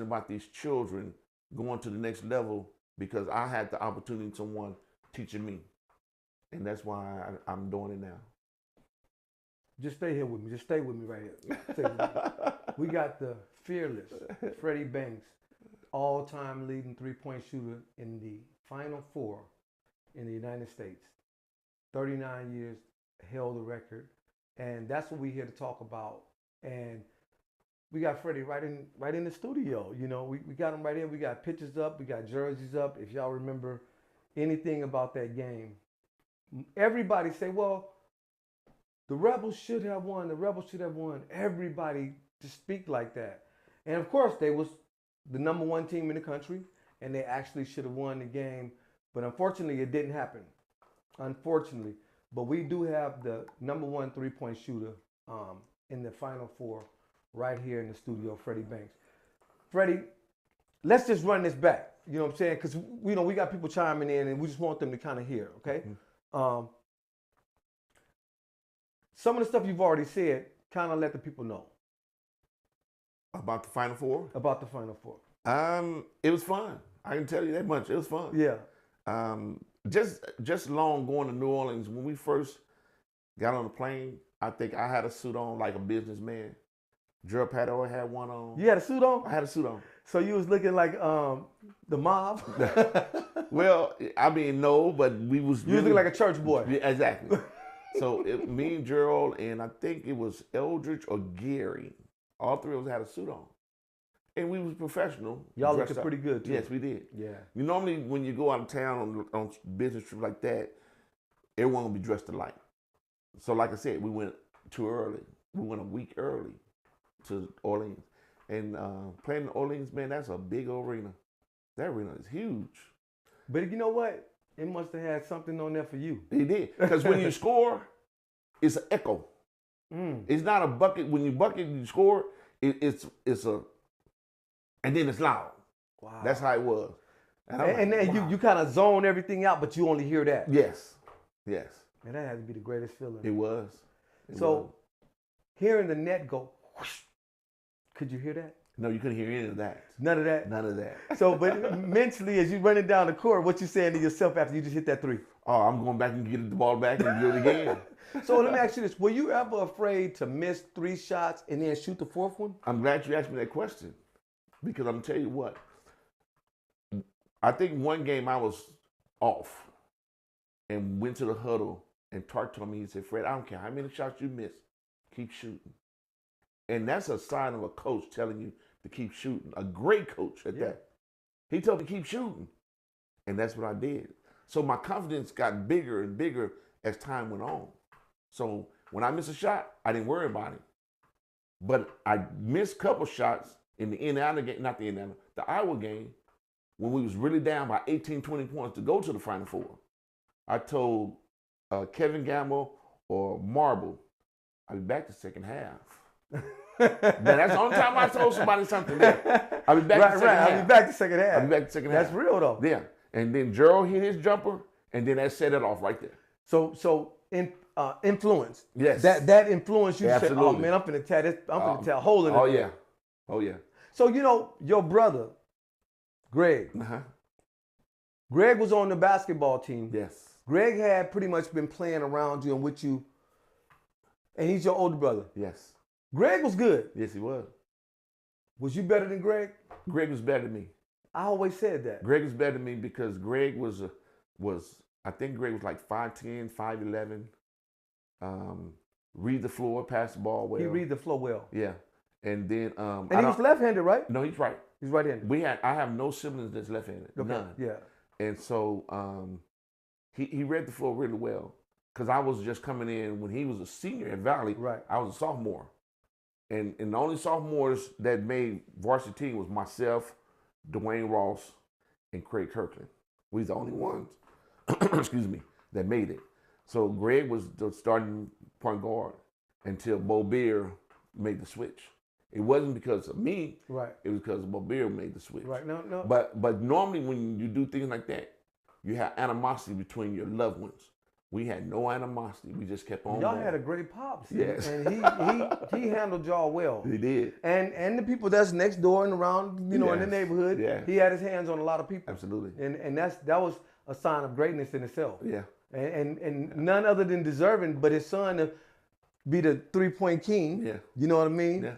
about these children going to the next level because I had the opportunity of someone teaching me. And that's why I'm doing it now. Just stay here with me. Just stay with me right here. Stay with me. We got the fearless Freddie Banks, all-time leading three-point shooter in the Final Four in the United States. 39 years, held the record. And that's what we're here to talk about. And we got Freddie right in the studio. You know, we got him right in. We got pictures up. We got jerseys up. If y'all remember anything about that game, everybody say, well, the Rebels should have won. The Rebels should have won. Everybody just speak like that. And of course, they was the #1 team in the country, and they actually should have won the game. But unfortunately, it didn't happen. Unfortunately. But we do have the #1 three-point shooter in the Final Four right here in the studio, Freddie Banks. Freddie, let's just run this back. You know what I'm saying? Because we got people chiming in, and we just want them to kind of hear, okay? Mm-hmm. Some of the stuff you've already said, kind of let the people know. About the Final Four? About the Final Four. It was fun. I can tell you that much. It was fun. Yeah. Just long going to New Orleans, when we first got on the plane, I think I had a suit on like a businessman. Gerald Paddock had one on. You had a suit on? I had a suit on. So you was looking like the mob? Well, I mean, no, but we was You was looking like a church boy. Yeah, exactly. So me and Gerald, and I think it was Eldridge or Gary, all three of us had a suit on. And we was professional. Y'all looking pretty good, too. Yes, we did. Yeah. You normally, when you go out of town on business trips like that, everyone will be dressed alike. So like I said, we went too early. We went a week early to Orleans. And playing in Orleans, man, that's a big arena. That arena is huge. But you know what? It must have had something on there for you. It did. Because when you score, it's an echo. It's not a bucket. When you bucket, you score, it's a, and then it's loud. Wow. That's how it was. And then wow. you kind of zone everything out, but you only hear that. Yes. Yes. Man, that had to be the greatest feeling. It was. So hearing the net go, whoosh, could you hear that? No, you couldn't hear any of that. None of that? None of that. So, but mentally, as you running down the court, what you saying to yourself after you just hit that three? Oh, I'm going back and get the ball back and do it again. So let me ask you this. Were you ever afraid to miss 3 shots and then shoot the 4th one? I'm glad you asked me that question. Because I'm going to tell you what. I think one game I was off and went to the huddle, and Tart told me, he said, Fred, I don't care how many shots you miss, keep shooting. And that's a sign of a coach telling you to keep shooting. A great coach at that. He told me keep shooting. And that's what I did. So my confidence got bigger and bigger as time went on. So when I missed a shot, I didn't worry about it. But I missed a couple shots in the Indiana game, not the Indiana, the Iowa game, when we was really down by 18, 20 points to go to the Final Four. I told Kevin Gamble or Marble, I'll be back the second half. Now, that's the only time I told somebody something there. I'll be back the second half. I'll be back the second half. I'll be back the second half. That's real though. Yeah. And then Gerald hit his jumper, and then that set it off right there. So influence. Yes. That influence you Absolutely. said, oh man, I'm finna tear this, I'm finna tear a hole in it. Oh yeah. Oh yeah. So you know, your brother, Greg. Greg was on the basketball team. Yes. Greg had pretty much been playing around you and with you, and he's your older brother. Yes. Greg was good. Yes, he was. Was you better than Greg? Greg was better than me. I always said that. Greg was better than me because Greg was I think Greg was like 5'10", 5'11". Read the floor, pass the ball well. He read the floor well. Yeah. And then and he was left-handed, right? No, he's right. He's right-handed. I have no siblings that's left-handed. Okay. None. Yeah. And so he read the floor really well. Because I was just coming in when he was a senior at Valley. Right. I was a sophomore. And the only sophomores that made varsity team was myself, Dwayne Ross, and Craig Kirkland. We was the only ones, excuse me, that made it. So Greg was the starting point guard until Bo Beer made the switch. It wasn't because of me. Right. It was because Bo Beer made the switch. Right. No. But normally when you do things like that, you have animosity between your loved ones. We had no animosity. We just kept on. Y'all going. had a great pops. Yes. And he handled y'all well. He did. And the people that's next door and around, in the neighborhood, he had his hands on a lot of people. Absolutely. And that was a sign of greatness in itself. Yeah. And none other than deserving, but his son to be the 3-point king. Yeah. You know what I mean? Yeah.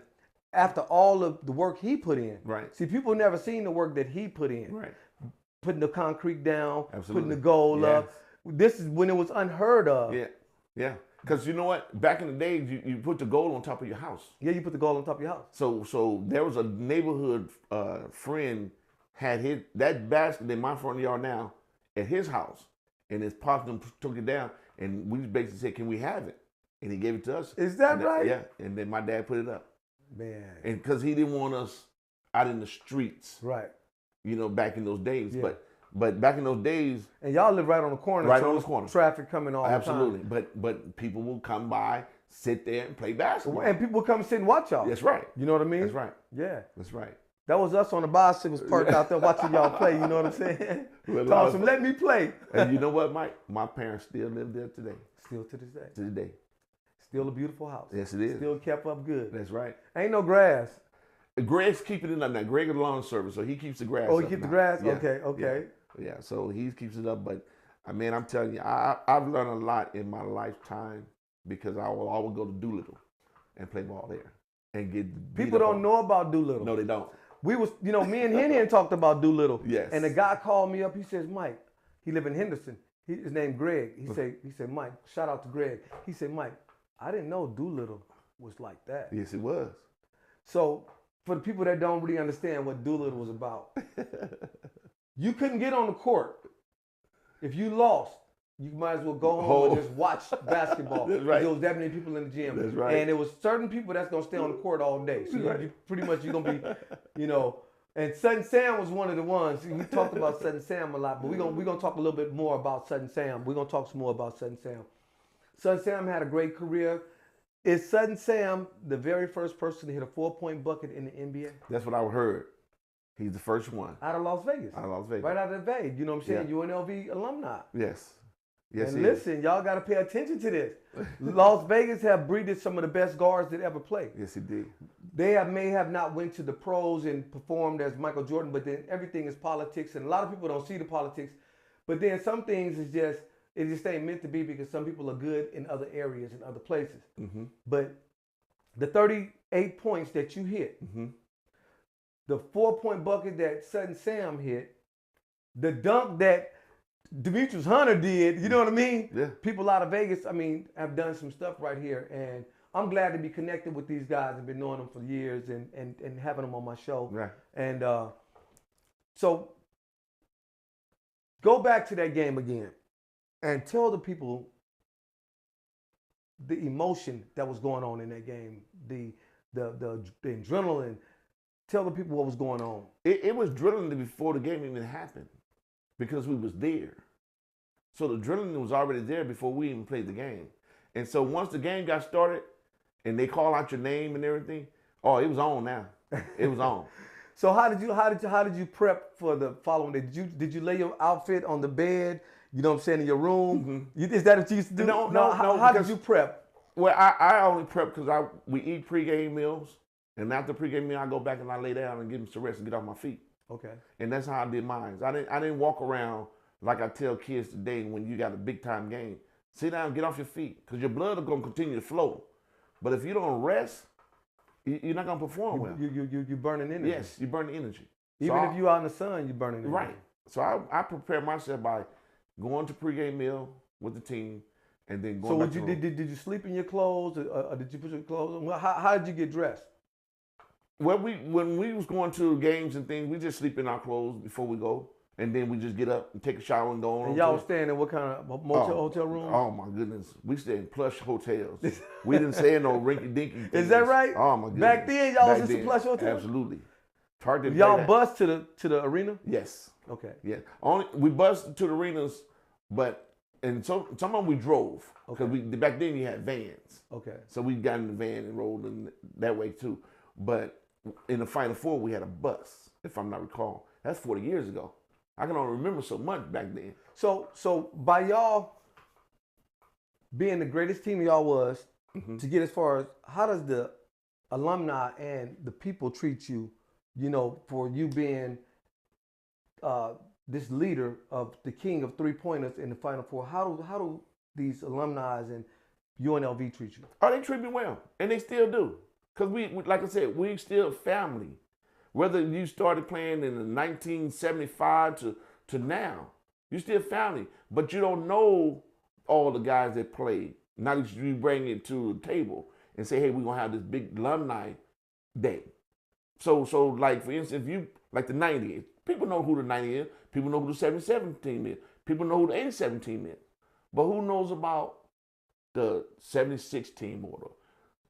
After all of the work he put in. Right. See, people never seen the work that he put in. Right. Putting the concrete down, Absolutely. putting the goal up. This is when it was unheard of. Yeah. Yeah. Because you know what? Back in the days, you put the goal on top of your house. Yeah, you put the goal on top of your house. So there was a neighborhood friend had that basket in my front yard now at his house, and his pops took it down, and we basically said, "Can we have it?" And he gave it to us. Is that right? Yeah. And then my dad put it up. Man. And because he didn't want us out in the streets. Right. Back in those days. Yeah. But back in those days. And y'all live right on the corner. Right so on the corner. Traffic coming all Absolutely. the time. But people will come by, sit there and play basketball. And people will come sit and watch y'all. That's right. You know what I mean? That's right. Yeah. That's right. That was us on the bicycles parked out there watching y'all play. You know what I'm saying? Telling them, let me play. And you know what, Mike? My parents still live there today. Still to this day. To the day. Still a beautiful house. Yes, it is. Still kept up good. That's right. Ain't no grass. Greg's keeping it up now. Greg is a lawn service, so he keeps the grass Oh, up he keeps the now. grass? Yeah. Okay. Yeah, so he keeps it up. But, man, I'm telling you, I've learned a lot in my lifetime because I will always go to Doolittle and play ball there and get People don't know about Doolittle. No, they don't. We was, me and Hen talked about Doolittle. Yes. And the guy called me up. He says, Mike, he live in Henderson. His name Greg. He said, Mike, shout out to Greg. He said, Mike, I didn't know Doolittle was like that. Yes, it was. So for the people that don't really understand what Doolittle was about, you couldn't get on the court. If you lost, you might as well go home and just watch basketball. That's right. There was that many people in the gym. That's right. And it was certain people that's going to stay on the court all day. So you pretty much you're going to be, and Sudden Sam was one of the ones. We talked about Sudden Sam a lot, but we're gonna talk a little bit more about Sudden Sam. We're going to talk some more about Sudden Sam. Sudden Sam had a great career. Is Sudden Sam the very first person to hit a 4-point bucket in the NBA? That's what I heard. He's the first one. Out of Las Vegas. Out of Las Vegas. Right out of the Bay. You know what I'm saying? Yeah. UNLV alumni. Yes. Yes, and listen, y'all got to pay attention to this. Las Vegas have breeded some of the best guards that ever played. Yes, he did. They may have not went to the pros and performed as Michael Jordan, but then everything is politics, and a lot of people don't see the politics. But then some things it just ain't meant to be because some people are good in other areas and other places. Mm-hmm. But the 38 points that you hit, the 4-point bucket that Sudden Sam hit, the dunk that Demetrius Hunter did, you know what I mean? Yeah. People out of Vegas, have done some stuff right here. And I'm glad to be connected with these guys. I've been knowing them for years and having them on my show. Right. And so go back to that game again and tell the people the emotion that was going on in that game, the adrenaline. Tell the people what was going on. It was drilling before the game even happened because we was there. So the adrenaline was already there before we even played the game. And so once the game got started and they call out your name and everything, it was on now. It was on. So how did you prep for the following day? Did you lay your outfit on the bed? You know what I'm saying, in your room? Mm-hmm. Is that what you used to do? No. How did you prep? Well, I only prep because we eat pregame meals, and after pregame meal, I go back and I lay down and get some rest and get off my feet. Okay. And that's how I did mine. I didn't walk around like I tell kids today when you got a big time game. Sit down, get off your feet, because your blood is going to continue to flow. But if you don't rest, you're not going to perform well. You're burning energy. Yes, you burn the energy. Even if you're out in the sun, you're burning energy. Right. So I prepare myself by going to pregame meal with the team and then going back to the room. Did you sleep in your clothes or did you put your clothes on? Well, how did you get dressed? Well, when we was going to games and things, we just sleep in our clothes before we go. And then we just get up and take a shower and go on. And y'all was staying in what kind of hotel room? Oh, my goodness. We stayed in plush hotels. We didn't stay in no rinky-dinky things. Is that right? Oh, my goodness. Back then, y'all was in some plush hotels? Absolutely. Y'all bus to the arena? Yes. Okay. Yeah. We bused to the arenas, and some of them we drove. Because back then you had vans. Okay. So we got in the van and rolled in that way too. But in the Final Four, we had a bus, if I'm not recall. That's 40 years ago. I can only remember so much back then. So by y'all being the greatest team y'all was, Mm-hmm. to get as far as how does the alumni and the people treat you, for you being this leader of the king of 3-pointers in the Final Four? How do these alumni and UNLV treat you? Oh, they treat me well, and they still do. Cause we like I said, we still family. Whether you started playing in the 1975 to now, you still family. But you don't know all the guys that played. Now that you bring it to the table and say, hey, we're gonna have this big alumni day. So like for instance, if you like the 90s, people know who the 90 is. People know who the 77 team is. People know who the 87 team is. But who knows about the 76 team or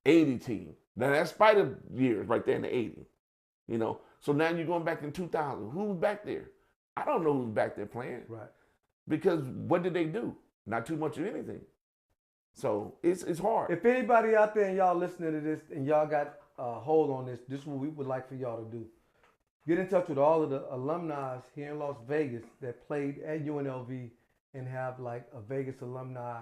the 80 team? Now that's Spider years right there in the 80s. So now you're going back in 2000. Who's back there? I don't know who's back there playing. Right. Because what did they do? Not too much of anything. So it's hard. If anybody out there and y'all listening to this and y'all got a hold on this, this is what we would like for y'all to do. Get in touch with all of the alumni here in Las Vegas that played at UNLV and have like a Vegas alumni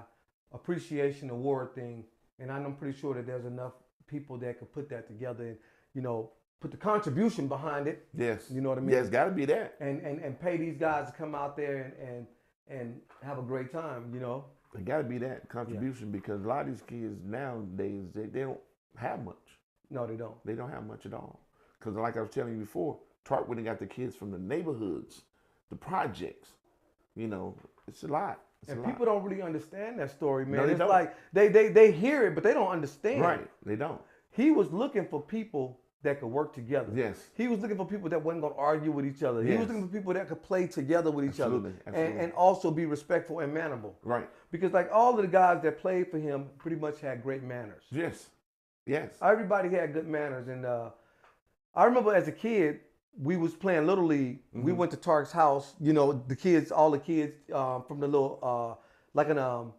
appreciation award thing. And I'm pretty sure that there's enough people that could put that together and, put the contribution behind it. Yes. You know what I mean? Yes, it's got to be that. And pay these guys to come out there and have a great time, It got to be that contribution because a lot of these kids nowadays, they don't have much. No, they don't. They don't have much at all. Because like I was telling you before, Tark went and got the kids from the neighborhoods, the projects. It's a lot. And people don't really understand that story, man. No, they it's don't. like they hear it, but they don't understand. Right, they don't. He was looking for people that could work together. Yes. He was looking for people that wasn't going to argue with each other. He was Yes. looking for people that could play together with each other. Absolutely. And also be respectful and mannerable. Right. Because like all of the guys that played for him pretty much had great manners. Yes. Yes. Everybody had good manners. And I remember as a kid, we was playing Little League. Mm-hmm. We went to Tark's house. All the kids from the little, like a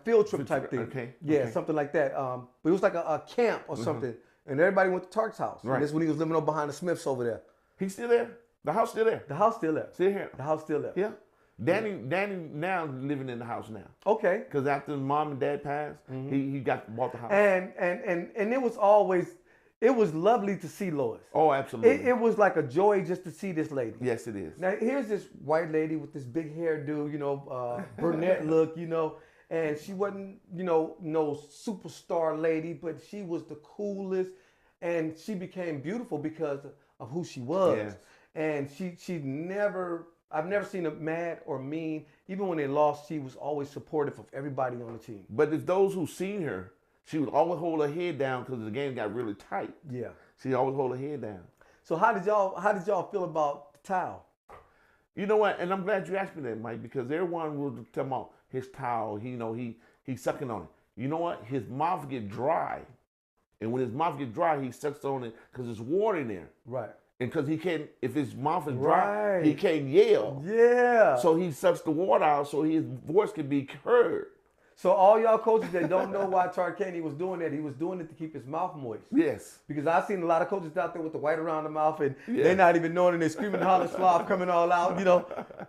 field trip type thing. Okay. Yeah, Okay. something like that. But it was like a camp or something. And everybody went to Tark's house. Right. And that's when he was living over behind the Smiths over there. He's still there. The house still there. The house still there. Still here. The house still there. Yeah. Danny now living in the house now. Okay. Because after mom and dad passed, he bought the house. And it was always, it was lovely to see Lois. Oh, absolutely. It was like a joy just to see this lady. Yes, it is. Now here's this white lady with this big hairdo, brunette look, and she wasn't, no superstar lady, but she was the coolest, and she became beautiful because of who she was. Yes. And I've never seen her mad or mean. Even when they lost, she was always supportive of everybody on the team. But if those who seen her, she would always hold her head down because the game got really tight. Yeah. She always hold her head down. So how did y'all feel about the towel? You know what? And I'm glad you asked me that, Mike, because everyone was talking about his towel. He's sucking on it. You know what? His mouth get dry, and when his mouth get dry, he sucks on it because there's water in there. Right. And because he can't, if his mouth is dry, Right. he can't yell. Yeah. So he sucks the water out so his voice can be heard. So all y'all coaches that don't know why Tarkanian was doing that, he was doing it to keep his mouth moist. Yes. Because I've seen a lot of coaches out there with the white around the mouth and Yeah. they're not even knowing and they're screaming holler slob coming all out,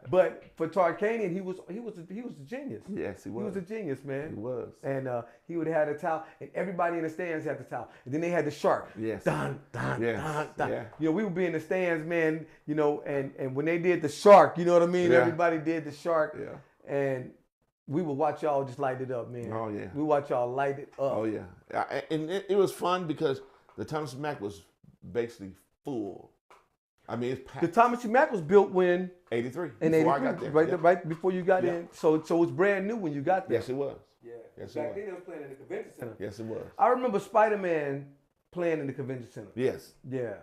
But for Tarkanian, he was a genius. Yes, he was. He was a genius, man. He was. And he would have had a towel, and everybody in the stands had the towel. And then they had the shark. Yes. Dun, dun, Yes. dun, dun. Yeah. We would be in the stands, man, and when they did the shark, you know what I mean? Yeah. Everybody did the shark. Yeah. And we would watch y'all just light it up, man. Oh, yeah. We watch y'all light it up. Oh, yeah. And it was fun because the Thomas Mack was basically full. I mean, it's packed. The Thomas Mack was built when? 83. In before 83, I got there. right, Yeah. right before you got Yeah. in. So it was brand new when you got there. Yes, it was. Yeah. Yes, it Back was. then, they was playing in the convention center. Yes, it was. I remember Spider-Man playing in the convention center. Yes. Yeah.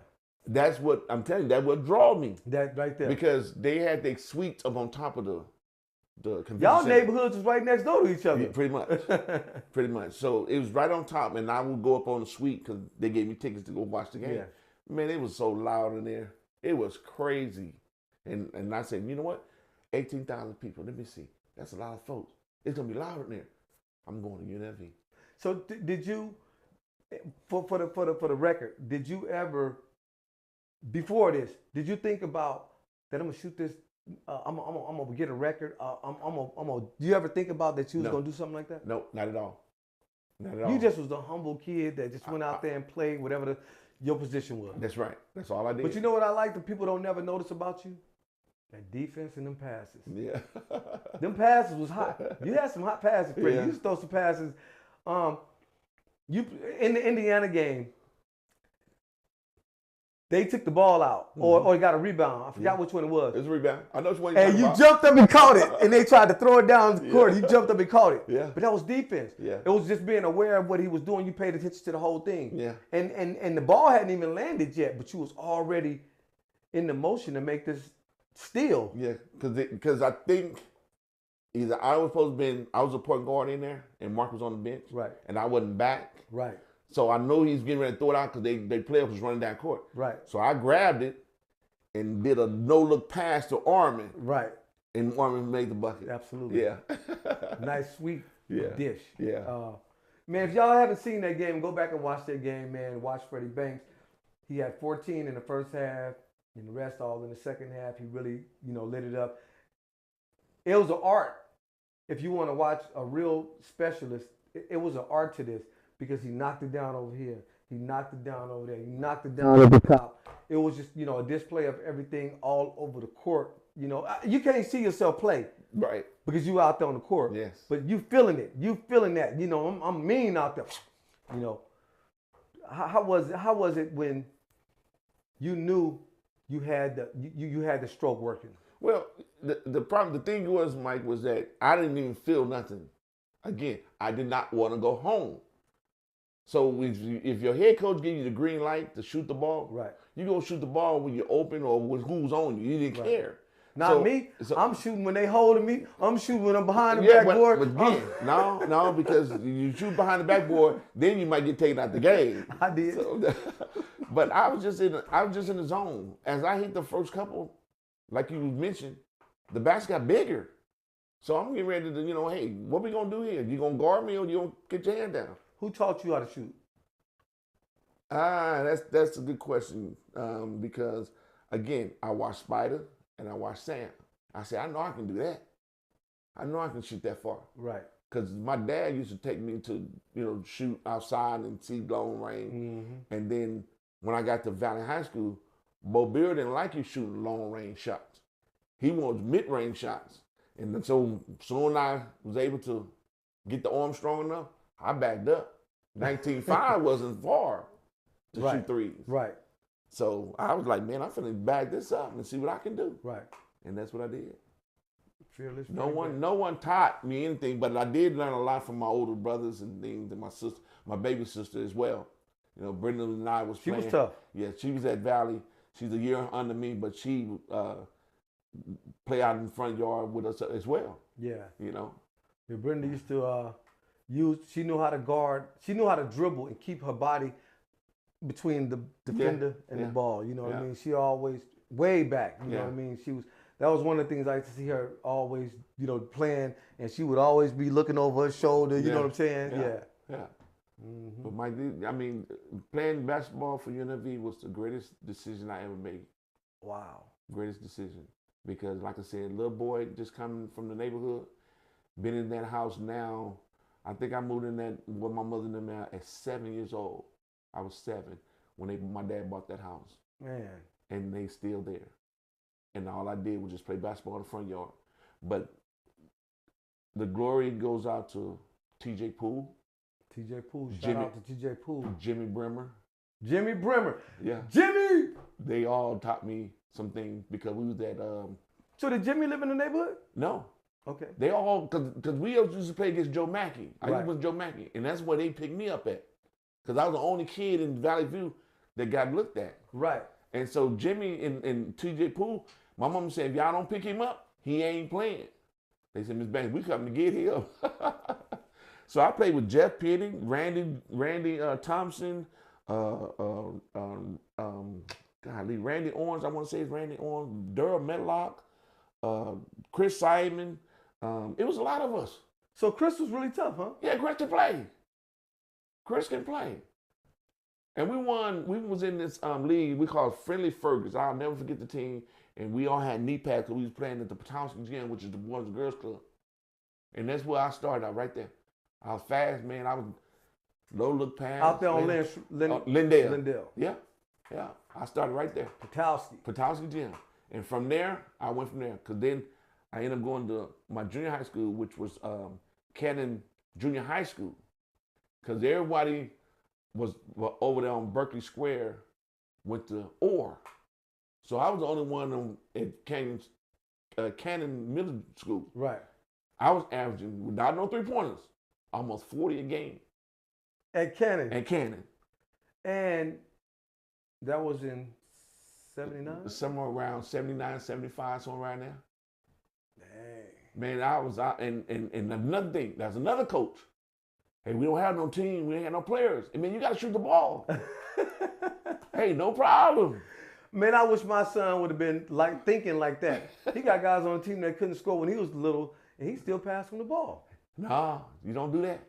That's what, I'm telling you, that what draw me. That right there. Because they had their suites up on top of the convention Y'all center. neighborhoods was right next door to each other. Yeah, pretty much. Pretty much. So it was right on top, and I would go up on the suite because they gave me tickets to go watch the game. Yeah. Man, it was so loud in there. It was crazy. And I said, you know what? 18,000 people. Let me see. That's a lot of folks. It's going to be loud in there. I'm going to UNLV. So did you, for the record, did you ever, before this, did you think about that I'm going to shoot this I'm gonna get a record. I'm gonna. Do you ever think about that you was No. gonna do something like that? No, not at all. Not at all. You just was the humble kid that just went out there and played whatever your position was. That's right. That's all I did. But you know what I like? The people don't never notice about you? That defense and them passes. Yeah. Them passes was hot. You had some hot passes, Freddie. Yeah. You used to throw some passes. You in the Indiana game, they took the ball out or got a rebound. I forgot which one it was. It was a rebound. I know which one you're And talking you about. jumped up and caught it, and they tried to throw it down the court. You jumped up and caught it. Yeah. But that was defense. Yeah. It was just being aware of what he was doing. You paid attention to the whole thing. Yeah. And the ball hadn't even landed yet, but you was already in the motion to make this steal. Yeah, because I think either I was a point guard in there, and Mark was on the bench, Right. and I wasn't back. Right. So I know he's getting ready to throw it out because they players was running down court. Right. So I grabbed it and did a no-look pass to Armin, Right. and Armin made the bucket. Absolutely. Yeah. Nice, sweet dish. Yeah. Man, if y'all haven't seen that game, go back and watch that game, man. Watch Freddie Banks. He had 14 in the first half, and the rest all in the second half. He really, lit it up. It was an art. If you want to watch a real specialist, it was an art to this because he knocked it down over here. He knocked it down over there. He knocked it down at the top. It was just, a display of everything all over the court. You can't see yourself play. Right. Because you out there on the court. Yes. But you feeling it. You feeling that. I'm mean out there. How was it when you knew you had the stroke working? Well, the thing was, Mike, was that I didn't even feel nothing. Again, I did not want to go home. So if your head coach gives you the green light to shoot the ball, right, you go shoot the ball when you're open or with who's on you. You didn't care. Not me. I'm shooting when they holding me. I'm shooting when I'm behind the backboard. But again, no, because you shoot behind the backboard, then you might get taken out the game. I did. So, but I was just in the zone. As I hit the first couple, like you mentioned, the basket got bigger. So I'm getting ready to, hey, what we gonna do here? You gonna guard me or you gonna get your hand down? Who taught you how to shoot? That's a good question because again, I watched Spider and I watched Sam. I said, I know I can do that. I know I can shoot that far. Right. Because my dad used to take me to shoot outside and see long range. Mm-hmm. And then when I got to Valley High School, Bo Beer didn't like you shooting long range shots. He wanted mid range shots. And so soon I was able to get the arm strong enough, I backed up. 19.5 wasn't far to shoot threes. Right. So I was like, man, I'm finna back this up and see what I can do. Right. And that's what I did. Fearless. No one taught me anything, but I did learn a lot from my older brothers and things, and my sister, my baby sister as well. Brenda and I was playing. She was tough. Yeah, she was at Valley. She's a year under me, but she play out in the front yard with us as well. Yeah. Yeah, Brenda used to she knew how to guard, she knew how to dribble and keep her body between the defender and the ball. You know what I mean? She always way back. You know what I mean? That was one of the things I used to see her always, playing, and she would always be looking over her shoulder. You know what I'm saying? Yeah. Mm-hmm. But playing basketball for UNLV was the greatest decision I ever made. Wow. Greatest decision. Because like I said, little boy just coming from the neighborhood, been in that house now. I think I moved in that with my mother and them at 7 years old. I was 7 when my dad bought that house. Man. And they still there. And all I did was just play basketball in the front yard. But the glory goes out to TJ Poole. TJ Poole. Shout out to TJ Poole. Jimmy Brimmer. Jimmy Brimmer. Yeah. Jimmy! They all taught me some things because we was at So did Jimmy live in the neighborhood? No. Okay. They all, because we used to play against Joe Mackey. I Right. was Joe Mackey. And that's where they picked me up at. Because I was the only kid in Valley View that got looked at. Right. And so Jimmy and TJ Poole, my mom said, if y'all don't pick him up, he ain't playing. They said, Miss Banks, we coming to get him. So I played with Jeff Pitty, Randy Thompson, Randy Owens, I want to say it's Randy Owens, Durham Medlock, Chris Simon. It was a lot of us. So Chris was really tough, huh? Yeah, Chris can play. Chris can play. And we won. We was in this league we called Friendly Fergus. I'll never forget the team. And we all had knee pads because we was playing at the Potomac Gym, which is the Boys and Girls Club. And that's where I started out right there. I was fast, man. I was low look pass. Out there on Lindale. Lindale. Yeah. I started right there. Potomac Gym. And from there, I went from there. Because then I ended up going to my junior high school, which was Cannon Junior High School. Because everybody was over there on Berkeley Square went to Orr. So I was the only one at Cannon Middle School. Right. I was averaging, without no three-pointers, almost 40 a game. At Cannon? At Cannon. And that was in 79? Somewhere around 79, 75, somewhere around there. Dang. Man, I was out, and another thing, there's another coach. Hey, we don't have no team, we ain't got no players. I mean, you got to shoot the ball. Hey, no problem. Man, I wish my son would have been thinking like that. He got guys on the team that couldn't score when he was little, and he still passed him the ball. Nah, you don't do that.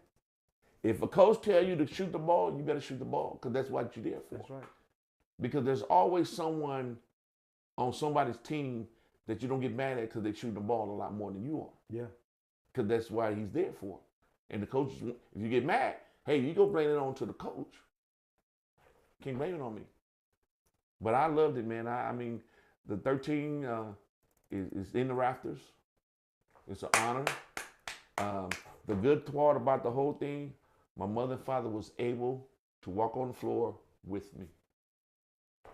If a coach tell you to shoot the ball, you better shoot the ball because that's what you're there for. That's right. Because there's always someone on somebody's team that you don't get mad at because they shoot the ball a lot more than you are. Yeah. Because that's why he's there for. And the coach, if you get mad, hey, you go blame it on to the coach. Can't blame it on me. But I loved it, man. I mean, the 13 is in the rafters. It's an honor. The good part about the whole thing, my mother and father was able to walk on the floor with me.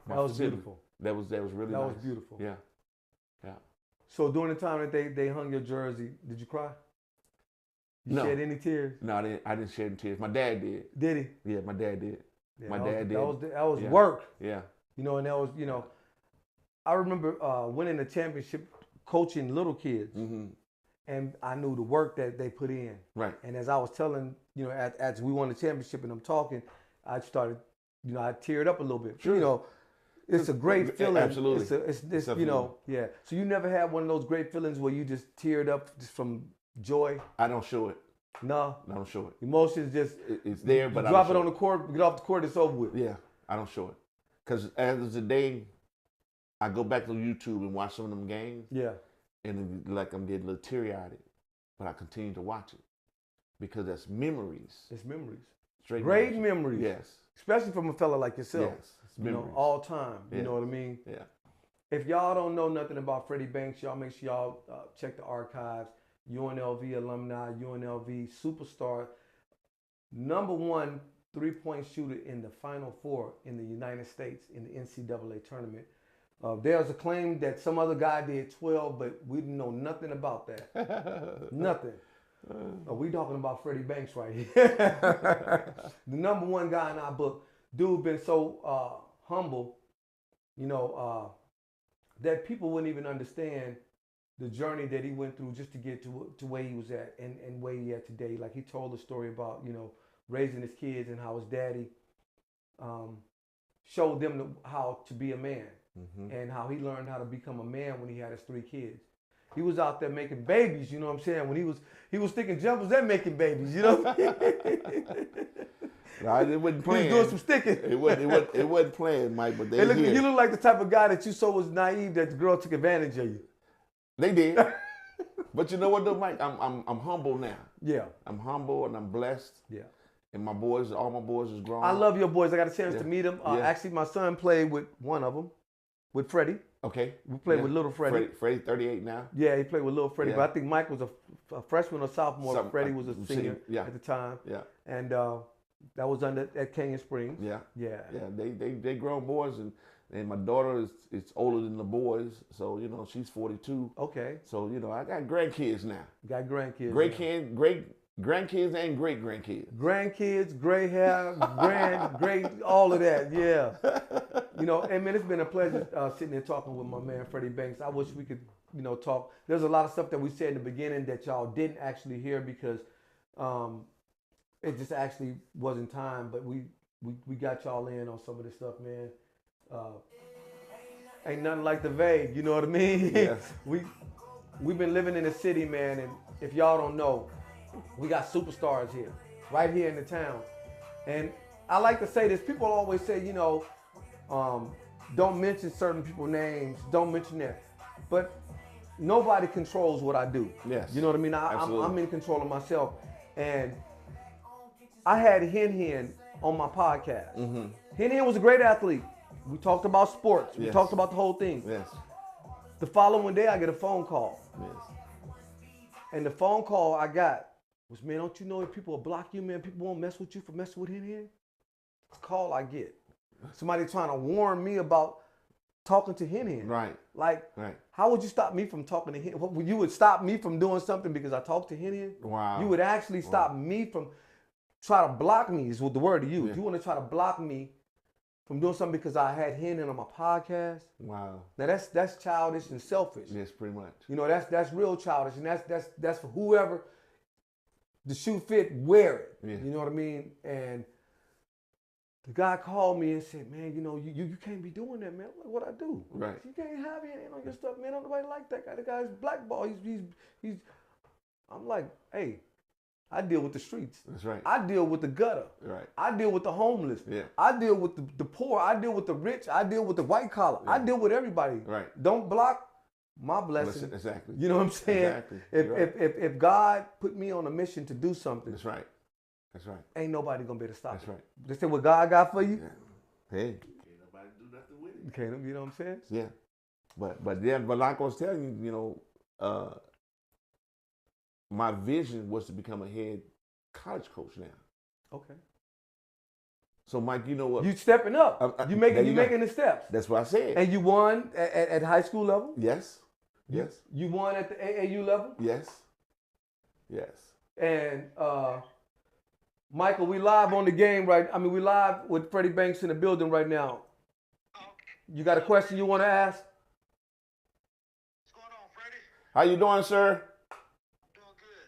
That was beautiful. That was really nice. That was beautiful. Yeah. So during the time that they hung your jersey, did you cry? You No. shed any tears? No, I didn't shed any tears. My dad did. Did he? Yeah, my dad did. Yeah, my dad did. That was Yeah. work. Yeah. You know, and that was, I remember winning the championship coaching little kids. Mm-hmm. And I knew the work that they put in. Right. And as I was telling, as we won the championship and I'm talking, I started, I teared up a little bit. Sure. It's a great feeling. Absolutely. It's yeah. So you never had one of those great feelings where you just teared up just from joy? I don't show it. No. I don't show it. Emotions just, it's there, but I drop don't it show on the court, get off the court, it's over with. Yeah, I don't show it. Because as of the day, I go back to YouTube and watch some of them games. Yeah. And like I'm getting a little teary-eyed. But I continue to watch it. Because that's memories. It's memories. Great memories. Yes. Especially from a fella like yourself. Yes. It's memories. All time. Yeah. You know what I mean? Yeah. If y'all don't know nothing about Freddie Banks, y'all make sure y'all check the archives. UNLV alumni, UNLV superstar, #1 3-point shooter in the Final Four in the United States in the NCAA tournament. There's a claim that some other guy did 12, but we didn't know nothing about that. Nothing. We talking about Freddie Banks right here. The #1 guy in our book. Dude been so humble, that people wouldn't even understand the journey that he went through just to get to where he was at and where he at today. Like he told the story about, raising his kids and how his daddy showed them how to be a man. Mm-hmm. And how he learned how to become a man when he had his 3 kids. He was out there making babies, you know what I'm saying? When he was sticking jumpers and making babies, you know? No, it wasn't playing. He was doing some sticking. It wasn't playing, Mike, but you look like the type of guy that you saw was naive that the girl took advantage of you. They did. But you know what though, Mike? I'm humble now. Yeah. I'm humble and I'm blessed. Yeah. And all my boys is grown. I love your boys. I got a chance Yeah. to meet them. Yeah. Actually, my son played with one of them, with Freddie. Okay. We played with little Freddie. Freddie 38 now. Yeah, he played with little Freddie. Yeah. But I think Mike was a freshman or sophomore. Freddie was a senior at the time. Yeah. And that was at Canyon Springs. Yeah. Yeah. Yeah. They grown boys and my daughter is older than the boys, so she's 42. Okay. So I got grandkids now. Got grandkids. Great grandkids and great grandkids. Grandkids, gray hair, great, all of that. Yeah. And man, it's been a pleasure sitting here talking with my man Freddie Banks. I wish we could, talk. There's a lot of stuff that we said in the beginning that y'all didn't actually hear because it just actually wasn't time. But we got y'all in on some of this stuff, man. Ain't nothing like the Vague, you know what I mean? Yes. We've been living in the city, man, and if y'all don't know, we got superstars here, right here in the town. And I like to say this. People always say, don't mention certain people's names. Don't mention that. But nobody controls what I do. Yes. You know what I mean? I'm in control of myself. And I had Hen on my podcast. Mm-hmm. Hen was a great athlete. We talked about sports. We talked about the whole thing. Yes. The following day, I get a phone call. Yes. And the phone call I got was, man, don't you know if people will block you, man? People won't mess with you for messing with Hen? It's a call I get. Somebody trying to warn me about talking to Hen. Right. Like, right. How would you stop me from talking to Hen? You would stop me from doing something because I talked to Hen? Wow. You would actually stop me from try to block me is what the word to use. Yeah. You want to try to block me from doing something because I had Hen on my podcast. Wow. Now that's childish and selfish. Yes, pretty much. That's real childish, and that's for whoever the shoe fit, wear it. Yeah. You know what I mean? And the guy called me and said, man, you can't be doing that, man. I'm like, what I do? Right. You can't have Hen on your stuff, man. Nobody like that guy. The guy's blackball. He's. I'm like, hey. I deal with the streets. That's right. I deal with the gutter. Right. I deal with the homeless. Yeah. I deal with the poor. I deal with the rich. I deal with the white collar. Yeah. I deal with everybody. Right. Don't block my blessing. Exactly. You know what I'm saying? Exactly. If God put me on a mission to do something, that's right. That's right. Ain't nobody gonna be able to stop That's it. right. They say what God got for you. Yeah. Hey. Can't nobody do nothing with it. Can't, you know what I'm saying? Yeah. But like I was telling you, my vision was to become a head college coach now. Okay. So Mike, you know what? You stepping up. You making the steps. That's what I said. And you won at high school level? Yes. Yes. You won at the AAU level? Yes. Yes. And Michael, we live on the game we live with Freddie Banks in the building right now. You got a question you want to ask? What's going on, Freddie? How you doing, sir? Doing good.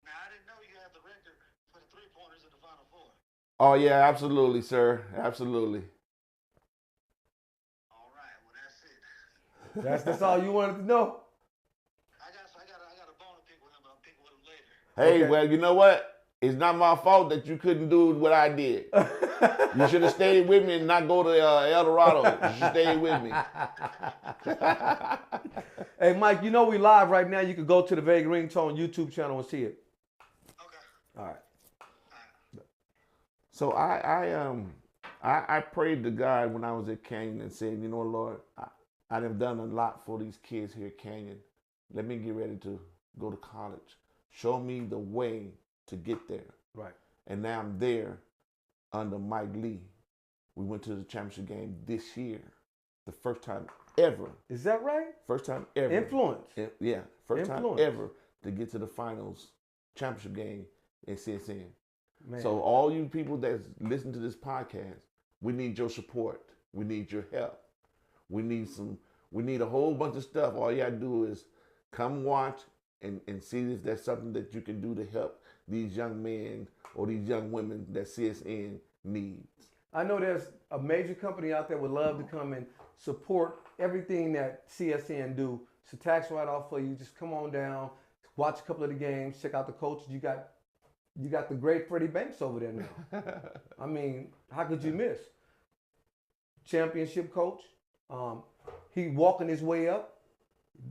Now, I didn't know you had the record for the three-pointers in the Final Four. Oh, yeah, absolutely, sir. Absolutely. All right, well, that's it. That's all you wanted to know? I got a bone to pick with him, but I'll pick with him later. Hey, okay. Well, you know what? It's not my fault that you couldn't do what I did. You should have stayed with me and not go to El Dorado. You should stay with me. Hey, Mike, we live right now. You can go to the Vague Ringtone YouTube channel and see it. Okay. All right. So I prayed to God when I was at Canyon and said, Lord, I have done a lot for these kids here at Canyon. Let me get ready to go to college. Show me the way to get there. Right. And now I'm there under Mike Lee. We went to the championship game this year. The first time ever. Is that right? First time ever. Influence. Yeah. First Influence. time ever to get to the finals championship game in CSN. Man. So all you people that's listening to this podcast, we need your support. We need your help. We need a whole bunch of stuff. All you gotta do is come watch and see if there's something that you can do to help these young men or these young women that CSN needs. I know there's a major company out there would love to come and support everything that CSN do. It's a tax write-off for you. Just come on down, watch a couple of the games, check out the coaches. You got the great Freddie Banks over there now. I mean, how could you miss? Championship coach. He walking his way up.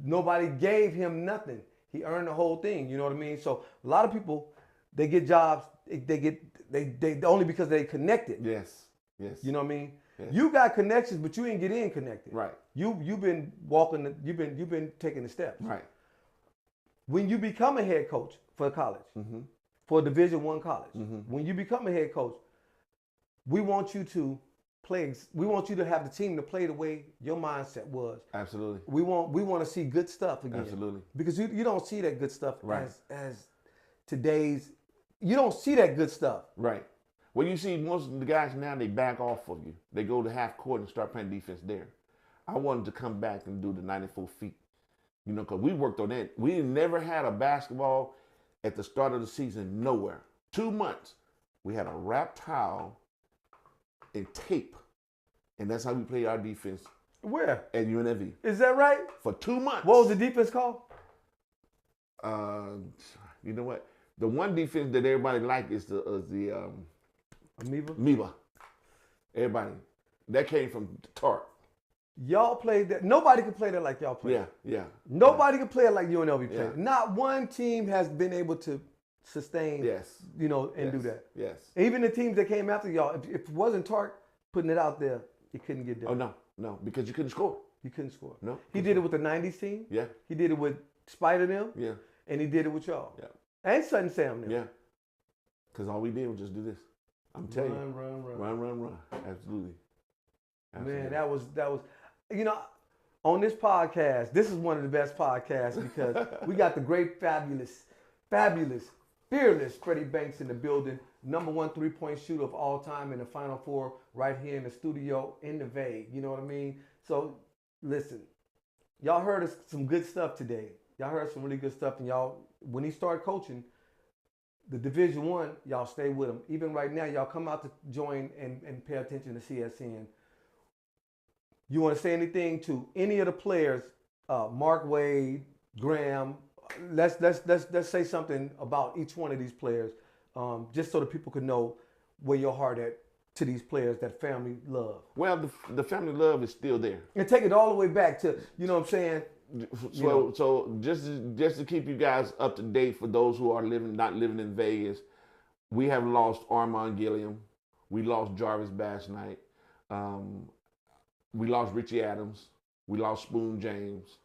Nobody gave him nothing. He earned the whole thing. You know what I mean? So a lot of people, they get jobs. They only because they connected. Yes. Yes. You know what I mean? Yes. You got connections, but you ain't get in connected. Right. You've been walking. You've been taking the steps. Right. When you become a head coach for a college, for a Division I college, when you become a head coach, we want you to play. We want you to have the team to play the way your mindset was. Absolutely. We want to see good stuff again. Absolutely. Because you don't see that good stuff Right. as today's. You don't see that good stuff. Right. Well, you see, most of the guys now, they back off of you. They go to half court and start playing defense there. I wanted to come back and do the 94 feet, because we worked on that. We never had a basketball at the start of the season, nowhere. 2 months, we had a wrap towel and tape, and that's how we played our defense Where? at UNLV. Is that right? For 2 months. What was the defense called? You know what? The one defense that everybody liked is the Amoeba. Amoeba. Everybody. That came from Tart. Y'all played that. Nobody could play that like y'all played. Yeah. Nobody could play it like UNLV played. Yeah. Not one team has been able to sustain, Yes. and do that. Yes. Even the teams that came after y'all, if it wasn't Tark putting it out there, you couldn't get Oh, done. no, because you couldn't score. You couldn't score. No. He did it with the 90s team. Yeah. He did it with Spider them. Yeah. And he did it with y'all. Yeah. And Sutton Sam them. Yeah. Because all we did was just do this. I'm telling you. Run. Run. Absolutely. Man, that was, on this podcast, this is one of the best podcasts because we got the great, fabulous, fearless Freddie Banks in the building. #1 3-point shooter of all time in the Final Four right here in the studio in the Vague. You know what I mean? So, listen, y'all heard some good stuff today. Y'all heard some really good stuff. And y'all, when he started coaching the Division I, y'all stay with him. Even right now, y'all come out to join and pay attention to CSN. You want to say anything to any of the players, Mark Wade, Graham? Let's say something about each one of these players, just so that people can know where your heart at to these players, that family love. Well, the family love is still there. And take it all the way back to, you know what I'm saying? So just to keep you guys up to date, for those who are not living in Vegas, we have lost Armand Gilliam, we lost Jarvis Bass Knight, we lost Richie Adams, we lost Spoon James.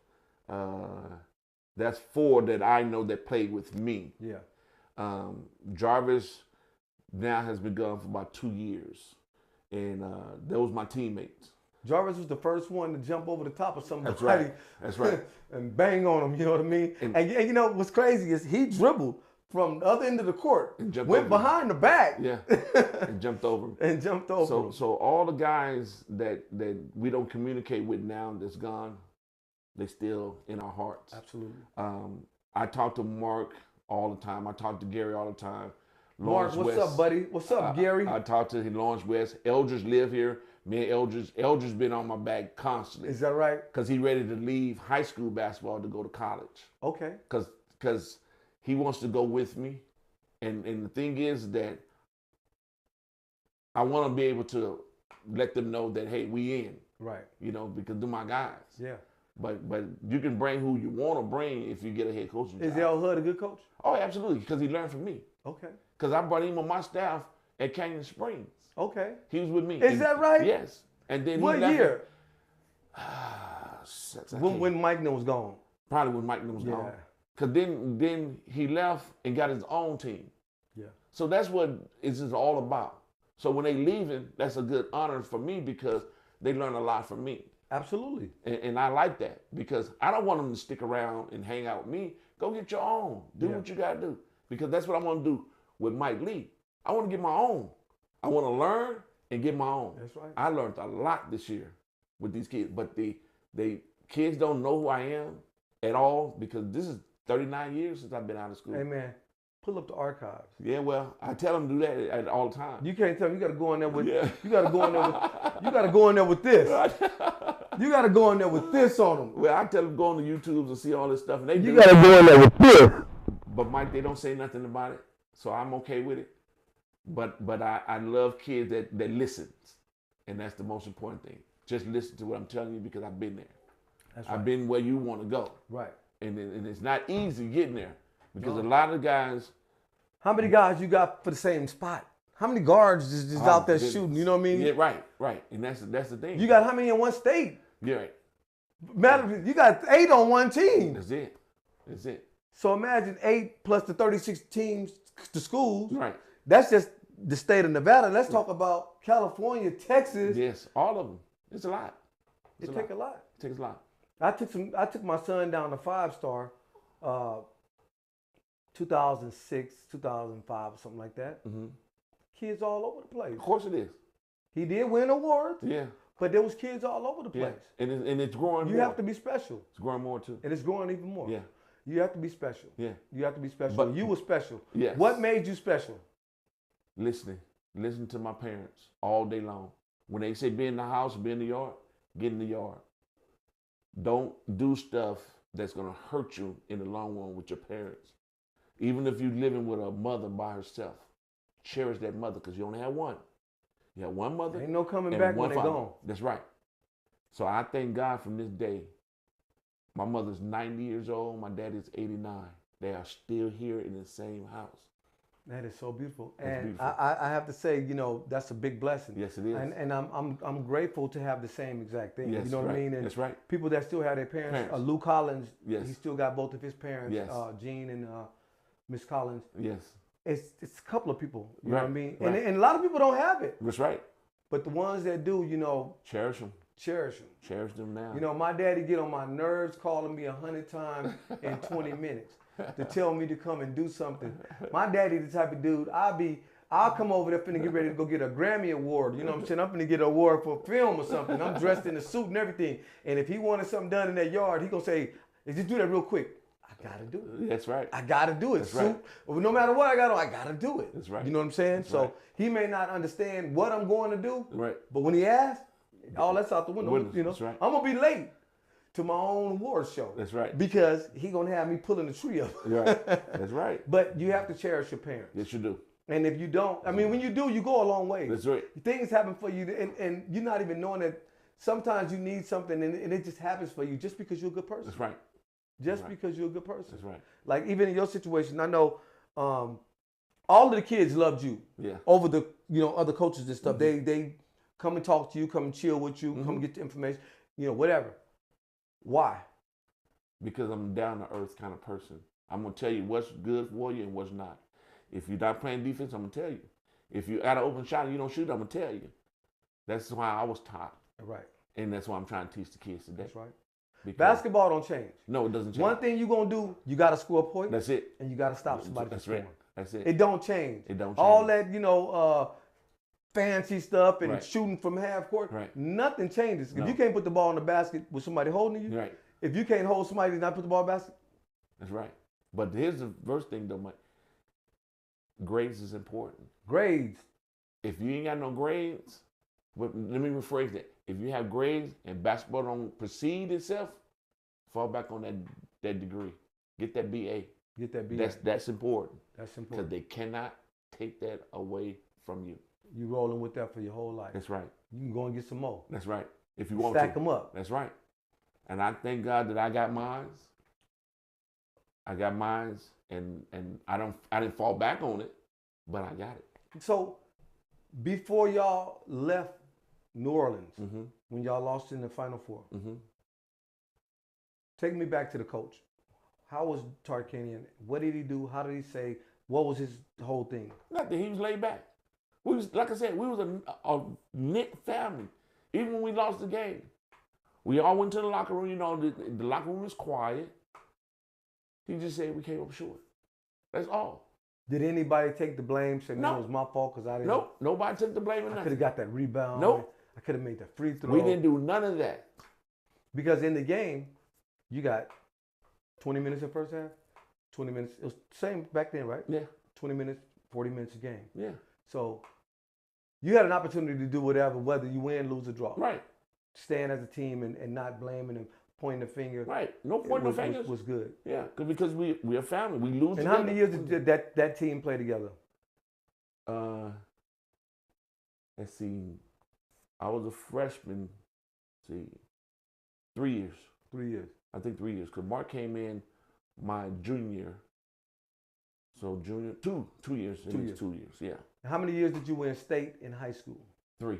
That's 4 that I know that played with me. Yeah. Jarvis now has been gone for about 2 years, and those my teammates. Jarvis was the first one to jump over the top of somebody. That's right. And bang on him, you know what I mean? And you know what's crazy is he dribbled from the other end of the court, went behind the back. Yeah, and jumped over him. So all the guys that we don't communicate with now that's gone, they still in our hearts. Absolutely. I talk to Mark all the time. I talk to Gary all the time. Mark, what's up, buddy? What's up, Gary? I talk to Lawrence West. Eldridge live here. Me and Eldridge been on my back constantly. Is that right? Because he ready to leave high school basketball to go to college. Okay. Because he wants to go with me. And the thing is that I want to be able to let them know that, hey, we in. Right. Because they're my guys. Yeah. But you can bring who you want to bring if you get a head coaching job. Is L. Hood a good coach? Oh, absolutely, because he learned from me. Okay. Because I brought him on my staff at Canyon Springs. Okay. He was with me. Is that right? Yes. And then what he left. year? When Mike was gone. Probably when Mike was gone. Because then he left and got his own team. Yeah. So that's what it's just all about. So when they leaving, that's a good honor for me because they learn a lot from me. Absolutely. And I like that because I don't want them to stick around and hang out with me. Go get your own. Do what you got to do. Because that's what I want to do with Mike Lee. I want to get my own. I want to learn and get my own. That's right. I learned a lot this year with these kids, but the kids don't know who I am at all because this is 39 years since I've been out of school. Hey, man, pull up the archives. Yeah, well, I tell them to do that at all the time. You can't tell them. You got to go in there with. Yeah. You got to go in there with. You got to go in there with this. You got to go in there with this on them. Well, I tell them go on the YouTubes and see all this stuff, and they do. You got to go in there with this. But Mike, they don't say nothing about it, so I'm okay with it. But I love kids that listens, and that's the most important thing. Just listen to what I'm telling you because I've been there. That's right. I've been where you want to go. Right. And it's not easy getting there because a lot of guys. How many guys you got for the same spot? How many guards just out there shooting? You know what I mean? Yeah, right. And that's the thing. You got how many in one state? Yeah, right. Matter you got 8 on one team. That's it. So imagine 8 plus the 36 teams, the schools. Right. That's just the state of Nevada. Let's talk about California, Texas. Yes, all of them. It's a lot. It takes a lot. It takes a lot. I took my son down to 5-star, 2006, 2005, or something like that. Mm-hmm. Kids all over the place. Of course it is. He did win awards. Yeah. But there was kids all over the place. Yeah. And it's growing You more. have to be special. It's growing more too. And it's growing even more. Yeah. You have to be special. Yeah. You have to be special. But you were special. Yes. What made you special? Listening to my parents all day long. When they say be in the house, be in the yard, get in the yard. Don't do stuff that's going to hurt you in the long run with your parents. Even if you're living with a mother by herself, cherish that mother because you only have one. You have one mother. Ain't no coming and back one when they father. gone. That's right. So I thank God from this day. My mother's 90 years old. My daddy's 89. They are still here in the same house. That is so beautiful. That's And beautiful. I have to say, you know, that's a big blessing. Yes, it is. And I'm grateful to have the same exact thing. Yes, you know what I right. mean? And That's right. people that still have their parents. Parents. Lou Collins, Yes. he still got both of his parents, Yes. Gene and Miss Collins. Yes. It's a couple of people, you know Right, what I mean? right. And a lot of people don't have it. That's right. But the ones that do, you know, Cherish them. cherish them. Cherish them now. You know, my daddy get on my nerves calling me 100 times in 20 minutes to tell me to come and do something. My daddy the type of dude, I'll come over there finna get ready to go get a Grammy Award. You know what I'm saying? I'm finna get an award for film or something. I'm dressed in a suit and everything. And if he wanted something done in that yard, he gonna say, hey, just do that real quick. I gotta do it. That's right. I gotta do it. That's Suit, right. no matter what I got on, I gotta do it. That's right. You know what I'm saying? That's So right. he may not understand what I'm going to do, Right. but when he asks, all that's out the window. Windows, You know, that's right. I'm gonna be late to my own award show. That's right. Because he gonna have me pulling the tree up. Right. That's right. But you have to cherish your parents. Yes, you do. And if you don't, I mean, when you do, you go a long way. That's right. Things happen for you, and you're not even knowing that sometimes you need something, and it just happens for you just because you're a good person. That's right. Just right. because you're a good person. That's right. Like even in your situation, I know all of the kids loved you. Yeah. Over the other coaches and stuff. Mm-hmm. They come and talk to you, come and chill with you, come get the information, whatever. Why? Because I'm a down to earth kind of person. I'm gonna tell you what's good for you and what's not. If you're not playing defense, I'm gonna tell you. If you got an open shot and you don't shoot, I'm gonna tell you. That's why I was taught, Right. and that's why I'm trying to teach the kids today. That's right. Because- Basketball don't change. No, it doesn't change. One thing you're gonna do, you gotta score a point, That's it. and you gotta stop somebody from That's scoring. right. That's it. It don't change. It don't All change. that fancy stuff and Right. shooting from half court. Right. Nothing changes. If No. you can't put the ball in the basket with somebody holding you, Right. if you can't hold somebody to not put the ball in the basket, That's right. But here's the first thing though, Mike. Grades is important. grades. If you ain't got no grades, let me rephrase that. If you have grades and basketball don't proceed itself, fall back on that degree. Get that BA. Get that B. That's important That's because important. they cannot take that away from you. You rolling with that for your whole life. That's right. You can go and get some more. That's right. If you want Stack to. them up. That's right. And I thank God that I got mines. I got mines, and I didn't fall back on it, but I got it. So before y'all left New Orleans, Mm-hmm. when y'all lost in the Final Four, Mm-hmm. take me back to the coach. How was Tarkanian? What did he do? How did he say? What was his whole thing? Nothing. He was laid back. We was, like I said, we was a knit family. Even when we lost the game, we all went to the locker room. The locker room was quiet. He just said we came up short. That's all. Did anybody take the blame? Say, No. no, it was my fault because I didn't. Nope. Nobody took the blame or I could nothing. have got that rebound. Nope. I could have made the free throw. We didn't do none of that. Because in the game, you got 20 minutes in first half, 20 minutes. It was the same back then, right? Yeah. 20 minutes, 40 minutes a game. Yeah. So you had an opportunity to do whatever, whether you win, lose, or draw. Right. Stand as a team and not blaming and pointing the finger. Right. No point no fingers. Was good. Yeah. Because we're a family. We lose. And how together. many years did that team play together? Let's see. I was a freshman. Let's see, 3 years. 3 years. I think 3 years. Because Mark came in my junior year. So junior, two years. 2 years. 2 years. Yeah. And how many years did you win state in high school? 3.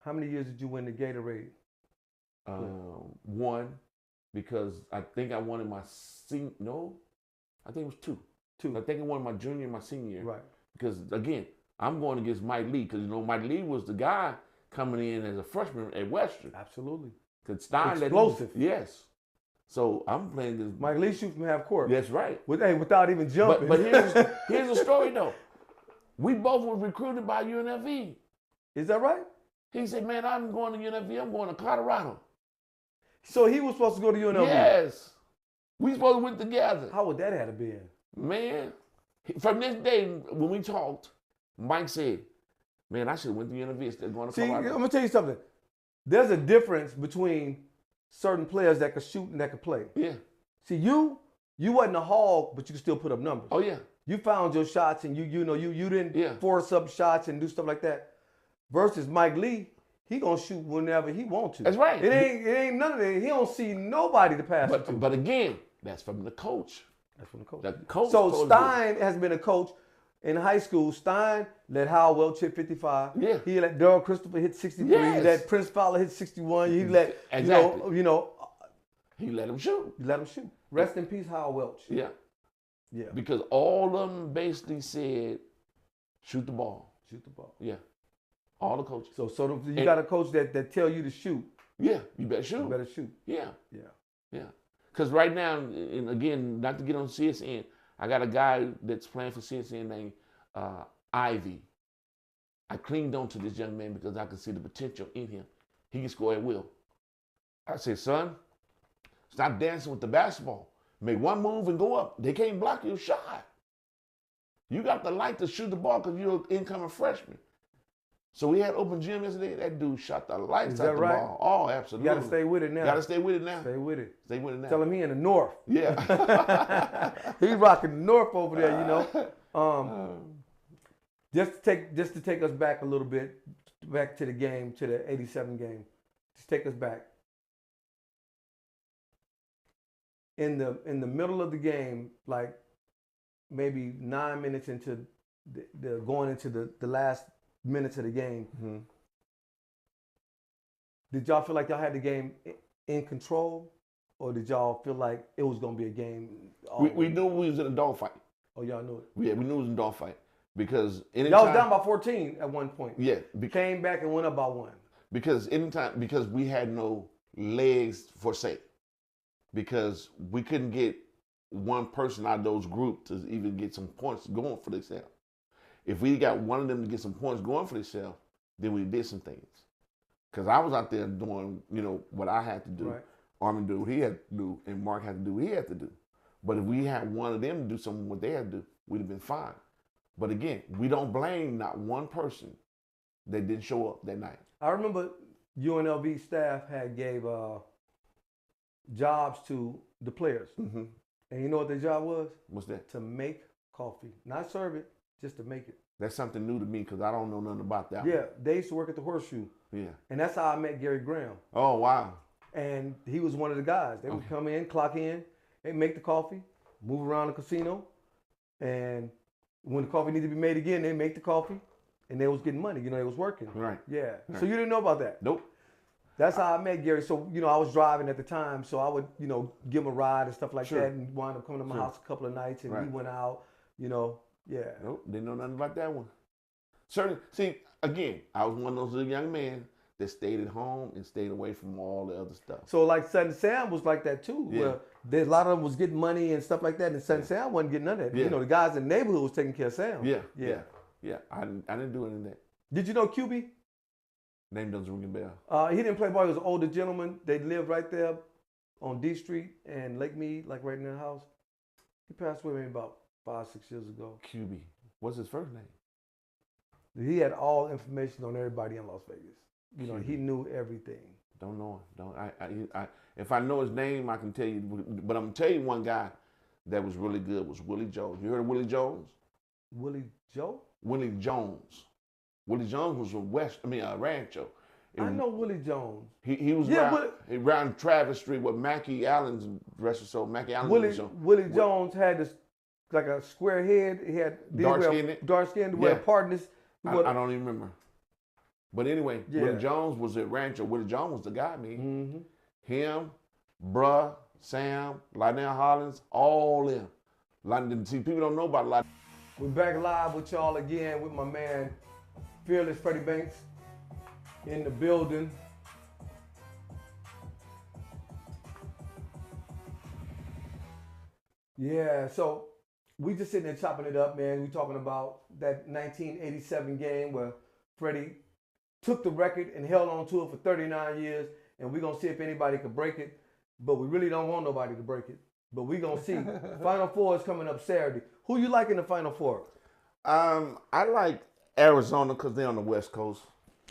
How many years did you win the Gatorade? 1, because I think I won in my senior. No, I think it was 2. 2. I think I won my junior and my senior year. Right. Because again, I'm going against Mike Lee because Mike Lee was the guy coming in as a freshman at Western. Absolutely. Because Stein Explosive. Yes. So I'm playing against Mike Lee shoot from half court. That's right. Without even jumping. But here's a story though. We both were recruited by UNLV. Is that right? He said, "Man, I'm going to UNLV. I'm going to Colorado." So he was supposed to go to UNLV. Yes. We supposed to went together. How would that have been? Man, from this day when we talked, Mike said, "Man, I should have went to UNLV instead of going to See, I'm Colorado." gonna tell you something. There's a difference between certain players that could shoot and that could play. Yeah. See, you wasn't a hog, but you could still put up numbers. Oh yeah. You found your shots and you know you didn't Yeah. force up shots and do stuff like that. Versus Mike Lee, he gonna shoot whenever he wants to. That's right. It ain't none of that. He don't see nobody to pass it to. But again, that's from the coach. That's from the coach. The coach So told him. Stein has been a coach in high school. Stein let Hal Welch hit 55. Yeah. He let Daryl Christopher hit 63. Yes. He let Prince Fowler hit 61. He let Exactly. you know He let him shoot. let him shoot. Rest in peace, Hal Welch. Yeah. Yeah. Because all of them basically said, shoot the ball. Shoot the ball. Yeah. All the coaches. So you got a coach that tell you to shoot. Yeah. You better shoot. You better shoot. Yeah. Yeah. Yeah. Because right now, and again, not to get on CSN, I got a guy that's playing for CSN named Ivy. I clinged on to this young man because I could see the potential in him. He can score at will. I said, son, stop dancing with the basketball. Make one move and go up. They can't block your shot. You got the light to shoot the ball because you're an incoming freshman. So we had open gym yesterday. That dude shot the lights out the ball. Oh, absolutely. You got to stay with it now. Got to stay with it now. Stay with it. Stay with it now. Tell him he in the north. Yeah. He's rocking the north over there, you know. Just to take us back a little bit, back to the game, to the 87 game. Just take us back. In the middle of the game, like maybe 9 minutes into the going into the last minutes of the game, did y'all feel like y'all had the game in control, or did y'all feel like it was gonna be a game? We knew we was in a dogfight. Oh, y'all knew it. Yeah, we knew it was a dogfight because anytime. Y'all was down by 14 at one point. Yeah, Came back and went up by 1. because we had no legs for say, because we couldn't get one person out of those groups to even get some points going for themselves. If we got one of them to get some points going for themselves, then we did some things. Because I was out there doing, what I had to do. Right. Armin did what he had to do, and Mark had to do what he had to do. But if we had one of them to do something what they had to do, we'd have been fine. But again, we don't blame not one person that didn't show up that night. I remember UNLV staff had gave jobs to the players. Mm-hmm. And you know what their job was? What's that? To make coffee. Not serve it, just to make it. That's something new to me because I don't know nothing about that. Yeah, they used to work at the Horseshoe. Yeah. And that's how I met Gary Graham. Oh, wow. And he was one of the guys. They would come in, clock in, they make the coffee, move around the casino, and when the coffee needed to be made again, they make the coffee, and they was getting money. They was working. Right. Yeah. Right. So you didn't know about that? Nope. That's how I met Gary. So, I was driving at the time, so I would, give him a ride and stuff like Sure. that, and wind up coming to my Sure. house a couple of nights, and Right. we went out, yeah. Nope. Didn't know nothing about that one. Certainly. See, again, I was one of those little young men that stayed at home and stayed away from all the other stuff. So like Son Sam was like that too. Yeah. Where a lot of them was getting money and stuff like that, and Son Sam wasn't getting none of that. Yeah. The guys in the neighborhood was taking care of Sam. Yeah. Yeah. I didn't do any of that. Did you know QB? Name doesn't ring a bell. He didn't play ball. He was an older gentleman. They lived right there on D Street and Lake Mead, like right in their house. He passed away maybe about 5-6 years ago. QB. What's his first name? He had all information on everybody in Las Vegas. QB. He knew everything. Don't know him. Don't. If I know his name, I can tell you. But I'm gonna tell you one guy that was really good was Willie Jones. You heard of Willie Jones? Willie Joe? Willie Jones. Willie Jones was from Rancho. I know Willie Jones. He was around Travis Street with Mackie Allen's rest of soul. Mackie Allen. Willie Jones had this like a square head. He had dark skinned. Wear partners. I don't even remember. But anyway, Willie Jones was at Rancho. Willie Jones was the guy, man. Mm-hmm. Him, Bruh, Sam, Lionel Hollins, all them. See, people don't know about Lionel. We're back live with y'all again with my man, Fearless Freddie Banks, in the building. Yeah, so we just sitting there chopping it up, man. We talking about that 1987 game where Freddie took the record and held on to it for 39 years, and we're going to see if anybody could break it, but we really don't want nobody to break it. But we're going to see. Final Four is coming up Saturday. Who you like in the Final Four? I like Arizona because they're on the West Coast.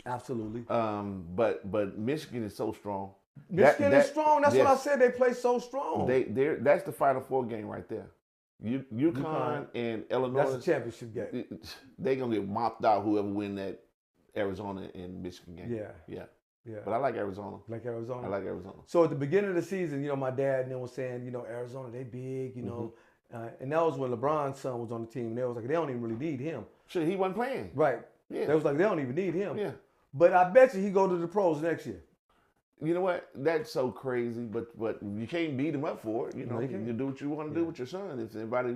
Absolutely. But Michigan is so strong. Michigan is strong. That's what I said. They play so strong. That's the Final Four game right there. UConn and That's Illinois, a championship game. they gonna get mopped out. Whoever win that Arizona and Michigan game. Yeah. But I like Arizona. Like Arizona. I like Arizona. So at the beginning of the season, my dad and them was saying, Arizona, they big, and that was when LeBron's son was on the team. And they was like, they don't even really need him. Shit, he wasn't playing. Right. Yeah. They was like, they don't even need him. Yeah. But I bet you he go to the pros next year. You know what? That's so crazy, but you can't beat him up for it. You do what you want to do with your son. If everybody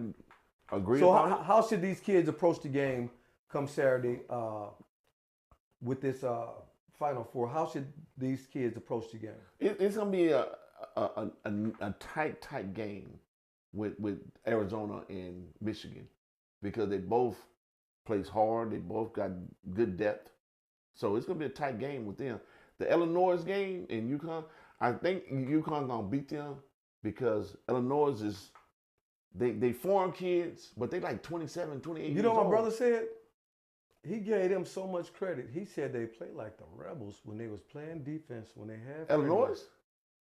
agrees upon it. How should these kids approach the game come Saturday with this Final Four? How should these kids approach the game? It's gonna be a tight game with Arizona and Michigan because they both plays hard. They both got good depth, so it's gonna be a tight game with them. The Illinois game and UConn, I think UConn gonna beat them because Illinois is they foreign kids, but they like 27, 28 years You know what old. my brother said? He gave them so much credit. He said they played like the Rebels when they was playing defense when they had Illinois?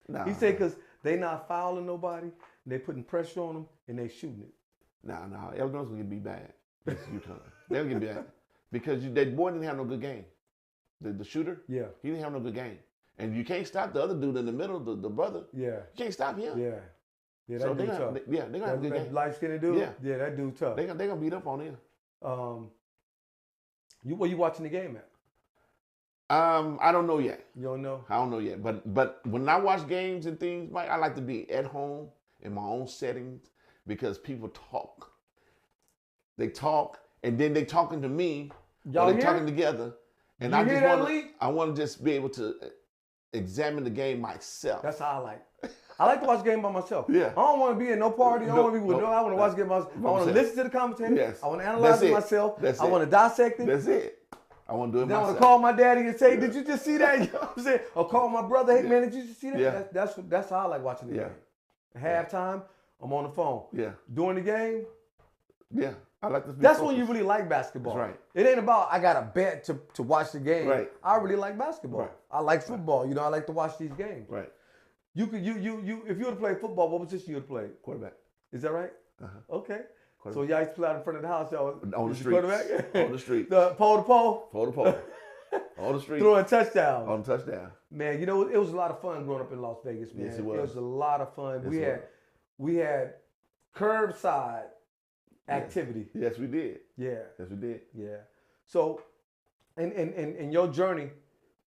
Nah. He said because they not fouling nobody, they putting pressure on them, and they shooting it. Nah. Illinois gonna be bad. That's UConn. They'll get bad because that boy didn't have no good game. The shooter, Yeah. he didn't have no good game, and you can't stop the other dude in the middle, the brother. Yeah. You can't stop him. Yeah. Yeah, that So dude tough. they're gonna have a good game. Light skinned dude? Yeah. Yeah, that dude tough. They're gonna beat up on him. Where you watching the game at? I don't know yet. You don't know? I don't know yet. But when I watch games and things, Mike, I like to be at home in my own settings because people talk. They talk, and then they talking to me. Y'all or they hear talking it? together. And You I hear just that, want Lee? I want to just be able to examine the game myself. That's how I like. I like to watch the game by myself. Yeah. I don't want to be in no party. I don't No, want to be with no. I want to watch the game by myself. I want to myself. listen to the commentator. Yes. I want to analyze That's it it. myself. That's I it. want to dissect it. That's it. I want to do it Then I want myself. to call my daddy and say, "Did you just see that?" You know what I'm saying? Or call my brother, "Hey man, did you just see that?" Yeah. That's how I like watching the Yeah. game. At halftime, I'm on the phone. Yeah. During the game, Yeah. I like to be that's when you focused. really like basketball. That's right. It ain't about I got a bet to watch the game. Right. I really like basketball. Right. I like football. I like to watch these games. Right. You if you were to play football, what position you would play? Quarterback. Is that right? Uh-huh. Okay. So Quarterback. y'all used to play out in front of the house, y'all On the is streets. quarterback? On the street. The pole to pole, Pole to pole. On the street. throwing touchdowns. On the touchdown. Man, it was a lot of fun growing up in Las Vegas, man. Yes, it was. It was a lot of fun. Yes, We had curbside activity. Yes, we did. Yeah, Yes, we did. yeah. So, in your journey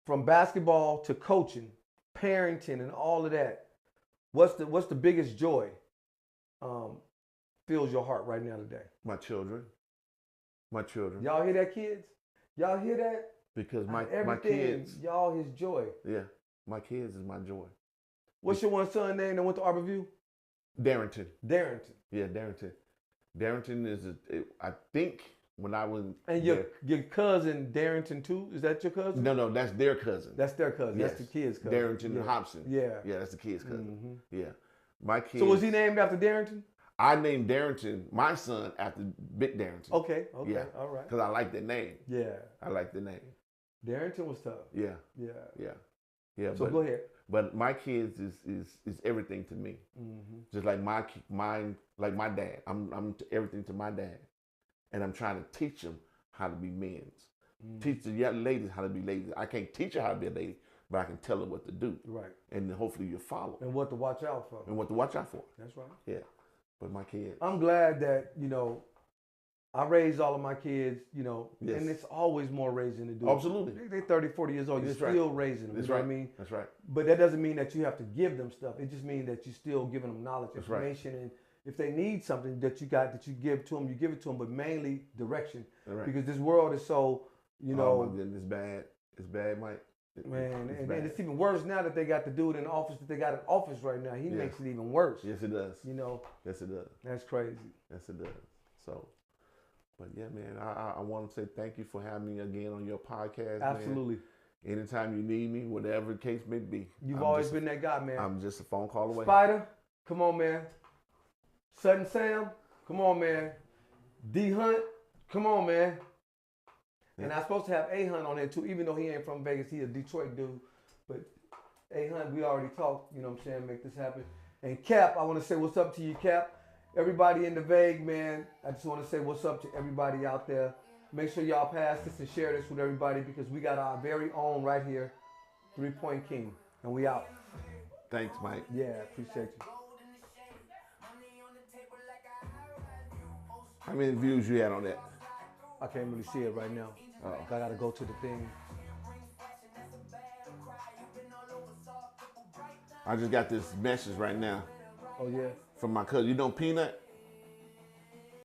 from basketball to coaching, parenting, and all of that, what's the biggest joy fills your heart right now today? My children. My children. Y'all hear that, kids? Y'all hear that? Because my Everything, kids. y'all his joy. Yeah. My kids is my joy. What's your one son name that went to Arborview? Darrington. Darrington. Yeah, Darrington. Darrington is, I think, when I was. And your cousin Darrington too? Is that your cousin? No, that's their cousin. That's their cousin. Yes. That's the kid's cousin. Darrington yeah. Hobson. Yeah. Yeah, that's the kid's cousin. Mhm. Yeah. My kid. So was he named after Darrington? I named Darrington, my son, after Big Darrington. Okay. Yeah. All right. Because I like the name. Yeah. I like the name. Darrington was tough. Yeah. Yeah. Yeah. Yeah. So go ahead. But my kids is everything to me. Mm-hmm. Just like like my dad. I'm everything to my dad, and I'm trying to teach them how to be men. Teach the young ladies how to be ladies. I can't teach her how to be a lady, but I can tell her what to do. Right. And then hopefully you'll follow. And what to watch out for. And what to watch out for. That's right. Yeah. But my kids. I'm glad that, I raised all of my kids, Yes. and it's always more raising to do. Absolutely. They're 30, 40 years old. You're That's right. still raising them. That's you know right. what I mean? That's right. But that doesn't mean that you have to give them stuff. It just means that you're still giving them knowledge, That's right. information, and if they need something that you give to them, you give it to them, but mainly direction. That's right. Because this world is so, Oh my goodness, it's bad. It's bad, Mike. man, it's and bad. it's even worse now that they got the dude in the office that they got in office right now. He Yes. makes it even worse. Yes, it does. Yes, it does. That's crazy. Yes, it does. So, but yeah, man, I want to say thank you for having me again on your podcast. Absolutely. Man. Anytime you need me, whatever the case may be. You've always been that guy, man. I'm just a phone call away. Spider, come on, man. Sutton Sam, come on, man. D Hunt, come on, man. Yeah. And I'm supposed to have A Hunt on there too, even though he ain't from Vegas. He a Detroit dude. But A Hunt, we already talked, you know what I'm saying, make this happen. And Cap, I want to say what's up to you, Cap. Everybody in the vague, man, I just want to say what's up to everybody out there. Make sure y'all pass this and share this with everybody because we got our very own right here, 3-Point King. And we out. Thanks, Mike. Yeah, appreciate you. How many views you had on that? I can't really see it right now. I gotta go to the thing. I just got this message right now Oh yeah. from my cousin. You know Peanut?